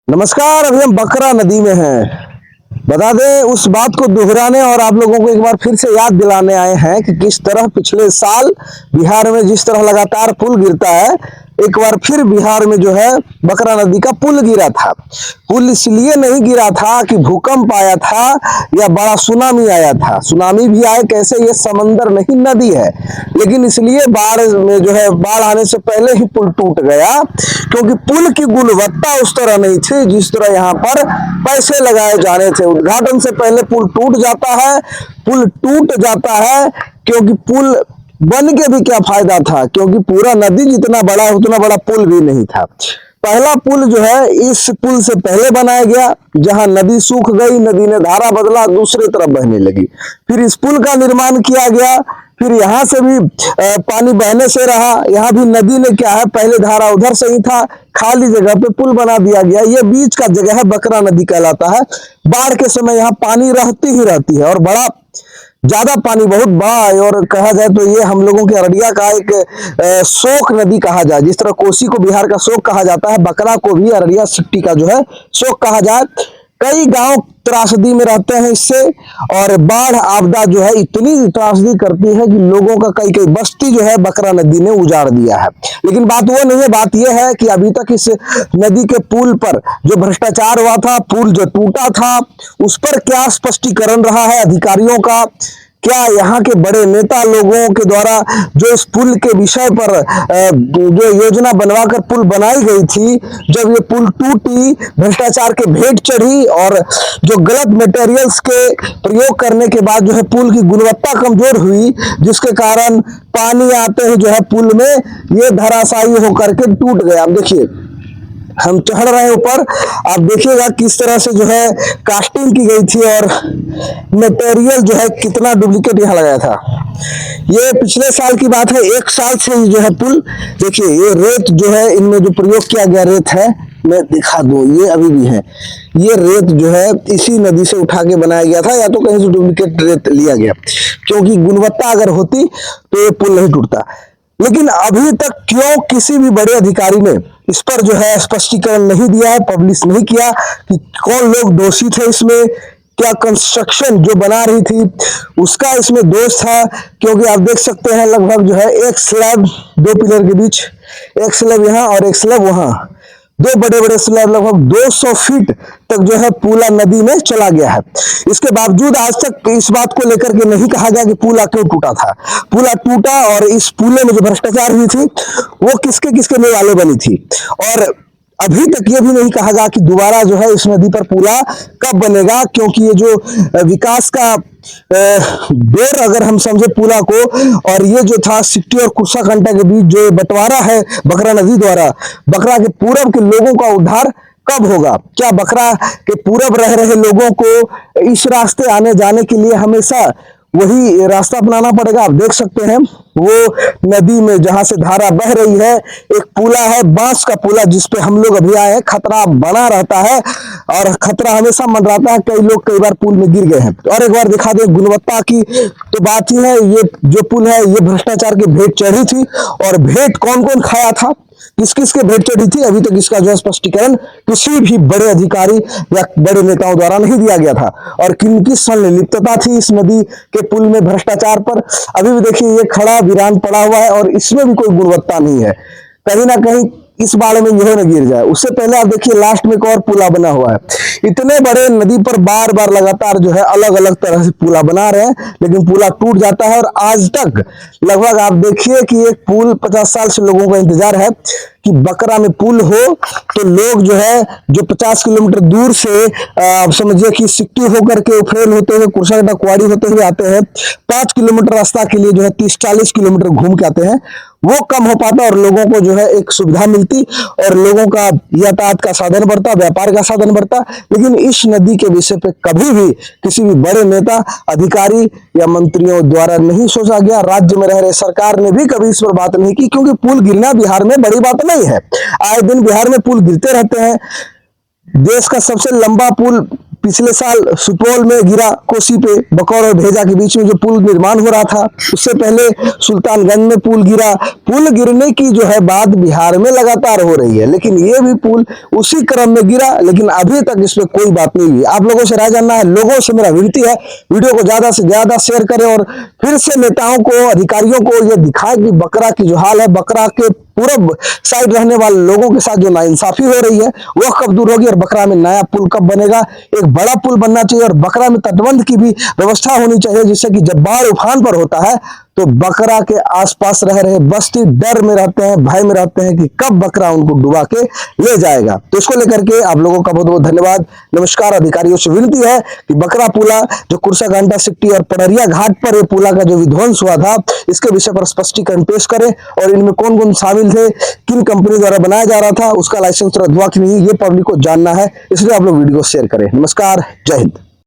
नमस्कार। अभी हम बकरा नदी में हैं। बता दें, उस बात को दोहराने और आप लोगों को एक बार फिर से याद दिलाने आए हैं कि किस तरह पिछले साल बिहार में जिस तरह लगातार पुल गिरता है, एक बार फिर बिहार में जो है बकरा नदी का पुल गिरा था। पुल इसलिए नहीं गिरा था कि भूकंप आया था या बड़ा सुनामी आया था। सुनामी भी आए कैसे, ये समंदर नहीं नदी है, लेकिन इसलिए बाढ़ में जो है बाढ़ आने से पहले ही पुल टूट गया, क्योंकि पुल की गुणवत्ता उस तरह नहीं थी जिस तरह यहाँ पर पैसे लगाए जा रहे थे। उद्घाटन से पहले पुल टूट जाता है। पुल टूट जाता है क्योंकि पुल बन के भी क्या फायदा था, क्योंकि पूरा नदी जितना बड़ा है उतना बड़ा पुल भी नहीं था। पहला पुल जो है इस पुल से पहले बनाया गया, जहां नदी सूख गई, नदी ने धारा बदला, दूसरी तरफ बहने लगी। फिर इस पुल का निर्माण किया गया। फिर यहाँ से भी पानी बहने से रहा। यहाँ भी नदी ने क्या है, पहले धारा उधर से ही था, खाली जगह पे पुल बना दिया गया। ये बीच का जगह है, बकरा नदी कहलाता है। बाढ़ के समय यहाँ पानी रहती ही रहती है और बड़ा ज्यादा पानी, बहुत बड़ा है। और कहा जाए तो ये हम लोगों के अररिया का एक शोक नदी कहा जाए। जिस तरह कोसी को बिहार का शोक कहा जाता है, बकरा को भी अररिया सिट्टी का जो है शोक कहा जाए। कई गांव त्रासदी में रहते हैं इससे, और बाढ़ आपदा जो है इतनी त्रासदी करती है कि लोगों का कई कई बस्ती जो है बकरा नदी ने उजाड़ दिया है। लेकिन बात वो नहीं है, बात यह है कि अभी तक इस नदी के पुल पर जो भ्रष्टाचार हुआ था, पुल जो टूटा था, उस पर क्या स्पष्टीकरण रहा है अधिकारियों का। क्या यहाँ के बड़े नेता लोगों के द्वारा जो इस पुल के विषय पर जो योजना बनवाकर पुल बनाई गई थी, जब ये पुल टूटी, भ्रष्टाचार के भेंट चढ़ी और जो गलत मटेरियल्स के प्रयोग करने के बाद जो है पुल की गुणवत्ता कमजोर हुई, जिसके कारण पानी आते ही जो है पुल में ये धराशायी होकर के टूट गया। अब देखिए, हम चढ़ रहे हैं ऊपर, आप देखिएगा किस तरह से जो है कास्टिंग की गई थी और मटेरियल जो है कितना डुप्लीकेट यहाँ लगाया था। ये पिछले साल की बात है, एक साल से ही जो है पुल, देखिए ये रेत जो है, इनमें जो प्रयोग किया गया रेत है, मैं दिखा दूं, ये अभी भी है। ये रेत जो है इसी नदी से उठा के बनाया गया था, या तो कहीं से डुप्लीकेट रेत लिया गया, क्योंकि गुणवत्ता अगर होती तो ये पुल नहीं टूटता। लेकिन अभी तक क्यों किसी भी बड़े अधिकारी ने इस पर जो है स्पष्टीकरण नहीं दिया है, पब्लिश नहीं किया कि कौन लोग दोषी थे इसमें, क्या कंस्ट्रक्शन जो बना रही थी उसका इसमें दोष था। क्योंकि आप देख सकते हैं लगभग जो है एक स्लैब, दो पिलर के बीच एक स्लैब यहाँ और एक स्लैब वहां, दो बड़े बड़े स्लैब लगभग 200 फीट तक जो है पूला नदी में चला गया है। इसके बावजूद आज तक इस बात को लेकर के नहीं कहा गया कि पुला क्यों टूटा था। पुला टूटा और इस पुले में जो भ्रष्टाचार हुई थी वो किसके किसके निवाले बनी थी, और अभी तक ये भी नहीं कहा गया कि दोबारा जो है इस नदी पर पुला कब बनेगा। क्योंकि ये जो विकास का दौर अगर हम समझे पुला को, और ये जो था सिट्टी और कुर्साकांटा के बीच जो बंटवारा है बकरा नदी द्वारा, बकरा के पूरब के लोगों का उद्धार कब होगा। क्या बकरा के पूरब रह रहे लोगों को इस रास्ते आने जाने के लिए हमेशा वही रास्ता अपनाना पड़ेगा। आप देख सकते हैं वो नदी में जहां से धारा बह रही है, एक पुला है, बांस का पुला, जिसपे हम लोग अभी आए हैं। खतरा बना रहता है और खतरा हमेशा मंडराता है। कई लोग कई बार पुल में गिर गए हैं। और एक बार दिखा दे गुणवत्ता की तो बात ही है, ये जो पुल है ये भ्रष्टाचार की भेंट चढ़ी थी, और भेंट कौन कौन खाया था, किस किस के भेंट चढ़ी थी, अभी तक इसका जो स्पष्टीकरण किसी भी बड़े अधिकारी या बड़े नेताओं द्वारा नहीं दिया गया था। और किनकी संलिप्तता थी इस नदी के पुल में भ्रष्टाचार पर, अभी भी देखिए ये खड़ा वीरान पड़ा हुआ है और इसमें भी कोई गुणवत्ता नहीं है। कहीं ना कहीं इस बाढ़ में यह न गिर जाए, उससे पहले आप देखिए लास्ट में एक और पुला बना हुआ है। इतने बड़े नदी पर बार बार लगातार जो है अलग अलग तरह से पुला बना रहे हैं, लेकिन पुला टूट जाता है। और आज तक लगभग आप देखिए कि एक पुल 50 साल से लोगों का इंतजार है कि बकरा में पुल हो, तो लोग जो है जो 50 किलोमीटर दूर से आप समझिए कि सिट्टी होकर के उफरेल होते हुए कुर्साकांटा कुआड़ी होते हुए आते हैं, 5 किलोमीटर रास्ता के लिए जो है 30-40 किलोमीटर घूम के आते हैं, वो कम हो पाता और लोगों को जो है एक सुविधा मिलती और लोगों का यातायात का साधन बढ़ता, व्यापार का साधन बढ़ता। लेकिन इस नदी के विषय पे कभी भी किसी भी बड़े नेता, अधिकारी या मंत्रियों द्वारा नहीं सोचा गया। राज्य में रह रहे सरकार ने भी कभी इस पर बात नहीं की, क्योंकि पुल गिरना बिहार में बड़ी बात नहीं है। आए दिन बिहार में पुल गिरते रहते हैं। देश का सबसे लंबा पुल पिछले साल सुपौल में गिरा, कोसी पे बकौर और भेजा के बीच में जो पुल निर्माण हो रहा था। उससे पहले सुल्तानगंज में पुल गिरा। पुल गिरने की जो है बात बिहार में लगातार हो रही है, लेकिन ये भी पुल उसी क्रम में गिरा, लेकिन अभी तक इस पे कोई बात नहीं हुई। आप लोगों से राय जानना है, लोगों से मेरा विनती है, वीडियो को ज्यादा से ज्यादा शेयर करें और फिर से नेताओं को, अधिकारियों को ये दिखाएं कि बकरा की जो हाल है, बकरा के पूर्व साइड रहने वाले लोगों के साथ जो नाइंसाफी हो रही है वह कब दूर होगी और बकरा में नया पुल कब बनेगा। एक बड़ा पुल बनना चाहिए और बकरा में तटबंध की भी व्यवस्था होनी चाहिए, जिससे कि जब बाढ़ उफान पर होता है तो बकरा के आसपास रह रहे बस्ती डर में रहते हैं, भय में रहते हैं कि कब बकरा उनको डुबा के ले जाएगा। तो इसको लेकर के आप लोगों का बहुत बहुत धन्यवाद, नमस्कार। अधिकारियों से विनती है कि बकरा पुला जो कुर्साकांटा सिट्टी और पड़रिया घाट पर ये पुला का जो विध्वंस हुआ था, इसके विषय पर स्पष्टीकरण पेश करें और इनमें कौन कौन शामिल थे, किन कंपनी द्वारा बनाया जा रहा था, उसका लाइसेंस रद्द हुआ कि नहीं, ये पब्लिक को जानना है। इसलिए आप लोग वीडियो शेयर करें। नमस्कार, जय हिंद।